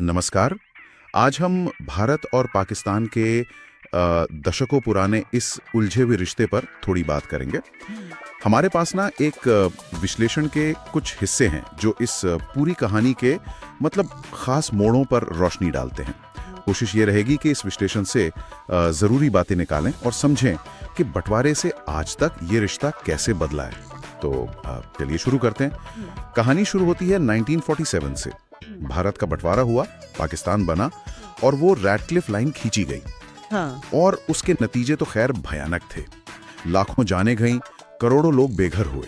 नमस्कार। आज हम भारत और पाकिस्तान के दशकों पुराने इस उलझे हुए रिश्ते पर थोड़ी बात करेंगे। हमारे पास ना एक विश्लेषण के कुछ हिस्से हैं जो इस पूरी कहानी के मतलब खास मोड़ों पर रोशनी डालते हैं। कोशिश ये रहेगी कि इस विश्लेषण से ज़रूरी बातें निकालें और समझें कि बंटवारे से आज तक ये रिश्ता कैसे बदला है। तो चलिए शुरू करते हैं। कहानी शुरू होती है 1947 से। भारत का बंटवारा हुआ, पाकिस्तान बना और वो रैडक्लिफ लाइन खींची गई। हाँ। और उसके नतीजे तो खैर भयानक थे। लाखों जानें गईं, करोड़ों लोग बेघर हुए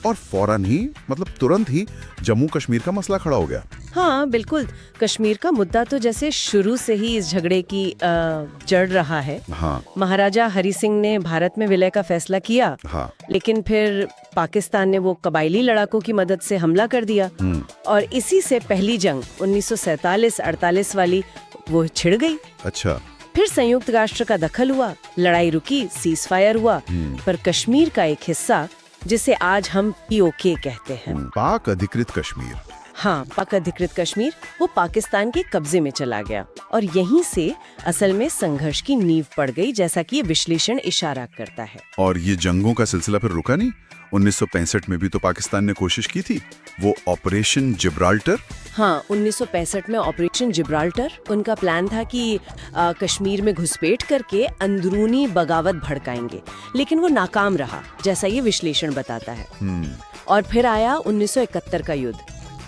और फौरन ही मतलब तुरंत ही जम्मू कश्मीर का मसला खड़ा हो गया। हाँ बिल्कुल, कश्मीर का मुद्दा तो जैसे शुरू से ही इस झगड़े की जड़ रहा है। हाँ। महाराजा हरि सिंह ने भारत में विलय का फैसला किया। हाँ। लेकिन फिर पाकिस्तान ने वो कबायली लड़ाकों की मदद से हमला कर दिया और इसी से पहली जंग 1947-48 वाली वो छिड़ गई। अच्छा। फिर संयुक्त राष्ट्र का दखल हुआ, लड़ाई रुकी, सीज फायर हुआ, पर कश्मीर का एक हिस्सा जिसे आज हम POK कहते हैं, पाक अधिकृत कश्मीर, हाँ पाक अधिकृत कश्मीर, वो पाकिस्तान के कब्जे में चला गया और यहीं से असल में संघर्ष की नींव पड़ गई, जैसा कि ये विश्लेषण इशारा करता है। और ये जंगों का सिलसिला फिर रुका नहीं। 1965 में भी तो पाकिस्तान ने कोशिश की थी, वो ऑपरेशन जिब्राल्टर। हाँ, 1965 में ऑपरेशन जिब्राल्टर उनका प्लान था कि कश्मीर में घुसपैठ करके अंदरूनी बगावत भड़काएंगे, लेकिन वो नाकाम रहा, जैसा ये विश्लेषण बताता है। और फिर आया 1971 का युद्ध।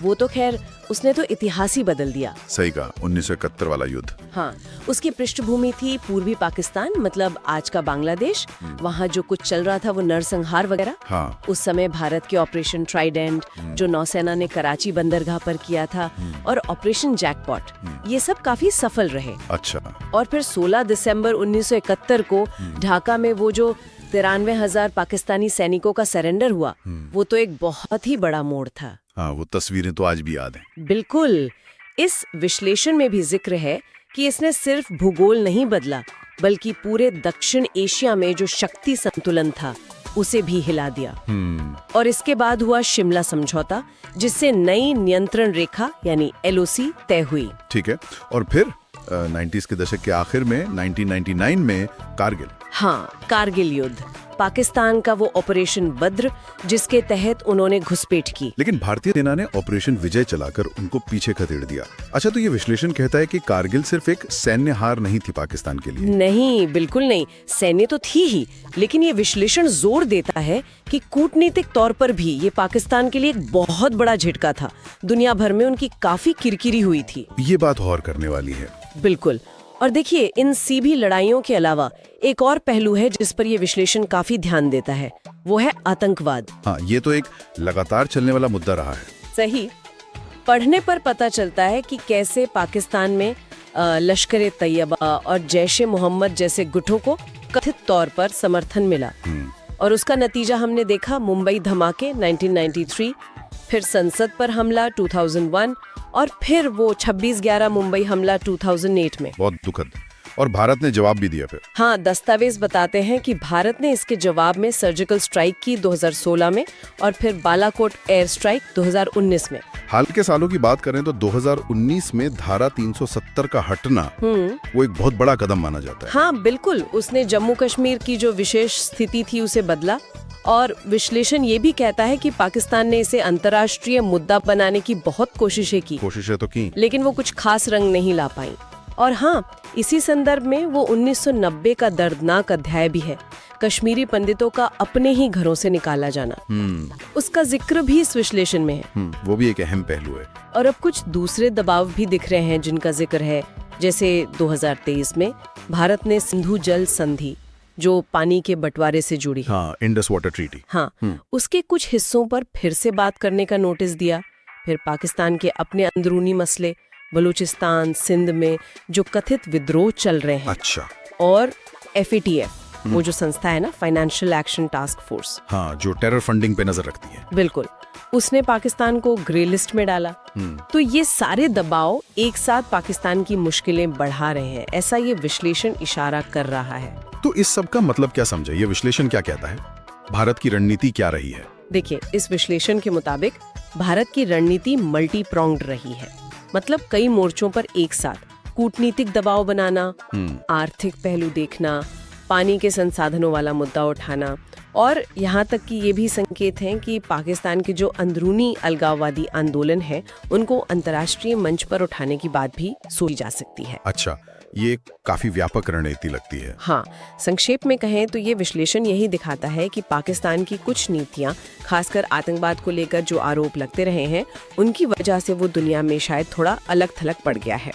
वो तो खैर उसने तो इतिहास ही बदल दिया। सही कहा, 1971 वाला युद्ध। हाँ, उसकी पृष्ठभूमि थी पूर्वी पाकिस्तान, मतलब आज का बांग्लादेश। वहाँ जो कुछ चल रहा था वो नरसंहार वगैरह। हाँ। उस समय भारत के ऑपरेशन ट्राइडेंट जो नौसेना ने कराची बंदरगाह पर किया था और ऑपरेशन जैकपॉट, ये सब काफी सफल रहे। अच्छा। और फिर 16 दिसंबर 1971 को ढाका में वो जो 93,000 पाकिस्तानी सैनिकों का सरेंडर हुआ, वो तो एक बहुत ही बड़ा मोड़ था। हाँ, वो तस्वीरें तो आज भी याद हैं। बिल्कुल। इस विश्लेषण में भी जिक्र है कि इसने सिर्फ भूगोल नहीं बदला, बल्कि पूरे दक्षिण एशिया में जो शक्ति संतुलन था उसे भी हिला दिया। और इसके बाद हुआ शिमला समझौता, जिससे नई नियंत्रण रेखा यानी LOC तय हुई। ठीक है। और फिर 90s के दशक के आखिर में 1999 में कारगिल। हाँ, कारगिल युद्ध, पाकिस्तान का वो ऑपरेशन बद्र, जिसके तहत उन्होंने घुसपैठ की। लेकिन भारतीय सेना ने ऑपरेशन विजय चलाकर उनको पीछे खदेड़ दिया। अच्छा, तो ये विश्लेषण कहता है कि कारगिल सिर्फ एक सैन्य हार नहीं थी पाकिस्तान के लिए। नहीं, बिल्कुल नहीं। सैन्य तो थी ही, लेकिन ये विश्लेषण जोर देता है कि कूटनीतिक तौर पर भी ये पाकिस्तान के लिए एक बहुत बड़ा झटका था। दुनिया भर में उनकी काफी किरकिरी हुई थी। ये बात गौर करने वाली है। बिल्कुल। और देखिए, इन सीधी लड़ाइयों के अलावा एक और पहलू है जिस पर यह विश्लेषण काफी ध्यान देता है, वो है आतंकवाद। हाँ, ये तो एक लगातार चलने वाला मुद्दा रहा है। सही। पढ़ने पर पता चलता है कि कैसे पाकिस्तान में लश्कर तैयबा और जैश-ए मोहम्मद जैसे गुटों को कथित तौर पर समर्थन मिला। और उसका नतीजा हमने देखा, मुंबई धमाके 1993, फिर संसद पर हमला 2001 और फिर वो 26/11 मुंबई हमला 2008 में। बहुत दुखद। और भारत ने जवाब भी दिया फिर। हाँ, दस्तावेज बताते हैं कि भारत ने इसके जवाब में सर्जिकल स्ट्राइक की 2016 में और फिर बालाकोट एयर स्ट्राइक 2019 में। हाल के सालों की बात करें तो 2019 में धारा 370 का हटना वो एक बहुत बड़ा कदम माना जाता है। हाँ बिल्कुल, उसने जम्मू कश्मीर की जो विशेष स्थिति थी उसे बदला। और विश्लेषण ये भी कहता है कि पाकिस्तान ने इसे अंतर्राष्ट्रीय मुद्दा बनाने की बहुत कोशिशें की, लेकिन वो कुछ खास रंग नहीं ला पाई। और हाँ, इसी संदर्भ में वो 1990 का दर्दनाक अध्याय भी है, कश्मीरी पंडितों का अपने ही घरों से निकाला जाना। उसका जिक्र भी इस विश्लेषण में है। वो भी एक अहम पहलू है। और अब कुछ दूसरे दबाव भी दिख रहे हैं जिनका जिक्र है, जैसे 2023 में भारत ने सिंधु जल संधि, जो पानी के बंटवारे से जुड़ी है, हाँ, इंडस वाटर ट्रीटी, हाँ, उसके कुछ हिस्सों पर फिर से बात करने का नोटिस दिया। फिर पाकिस्तान के अपने अंदरूनी मसले, बलूचिस्तान, सिंध में जो कथित विद्रोह चल रहे हैं। अच्छा। और FATF, वो जो संस्था है ना, फाइनेंशियल एक्शन टास्क फोर्स, हाँ, जो टेरर फंडिंग पे नजर रखती है। बिल्कुल, उसने पाकिस्तान को ग्रे लिस्ट में डाला। तो ये सारे दबाव एक साथ पाकिस्तान की मुश्किलें बढ़ा रहे हैं, ऐसा ये विश्लेषण इशारा कर रहा है। तो इस सब का मतलब क्या समझे? ये विश्लेषण क्या कहता है? भारत की रणनीति क्या रही है? देखिए, इस विश्लेषण के मुताबिक भारत की रणनीति मल्टी प्रोंग्ड रही है। मतलब कई मोर्चों पर एक साथ कूटनीतिक दबाव बनाना, आर्थिक पहलू देखना, पानी के संसाधनों वाला मुद्दा उठाना, और यहाँ तक कि ये भी संकेत हैं कि पाकिस्तान के जो अंदरूनी अलगाववादी आंदोलन है उनको अंतर्राष्ट्रीय मंच पर उठाने की बात भी सोची जा सकती है। अच्छा, ये काफी व्यापक रणनीति लगती है। हाँ, संक्षेप में कहें तो ये विश्लेषण यही दिखाता है कि पाकिस्तान की कुछ नीतियां, खासकर आतंकवाद को लेकर जो आरोप लगते रहे हैं, उनकी वजह से वो दुनिया में शायद थोड़ा अलग थलग पड़ गया है।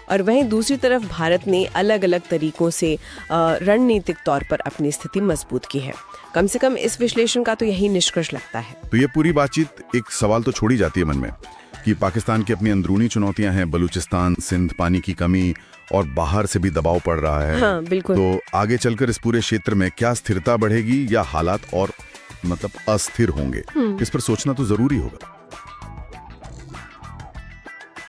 और वहीं दूसरी तरफ भारत ने अलग अलग तरीकों से रणनीतिक तौर पर अपनी स्थिति मजबूत की है। कम से कम इस विश्लेषण का तो यही निष्कर्ष लगता है। तो ये पूरी बातचीत एक सवाल तो छोड़ी जाती है मन में कि पाकिस्तान की अपनी अंदरूनी चुनौतियां हैं, बलूचिस्तान, सिंध, पानी की कमी, और बाहर से भी दबाव पड़ रहा है। हाँ, बिल्कुल। तो आगे चलकर इस पूरे क्षेत्र में क्या स्थिरता बढ़ेगी या हालात और मतलब अस्थिर होंगे, इस पर सोचना तो जरूरी होगा।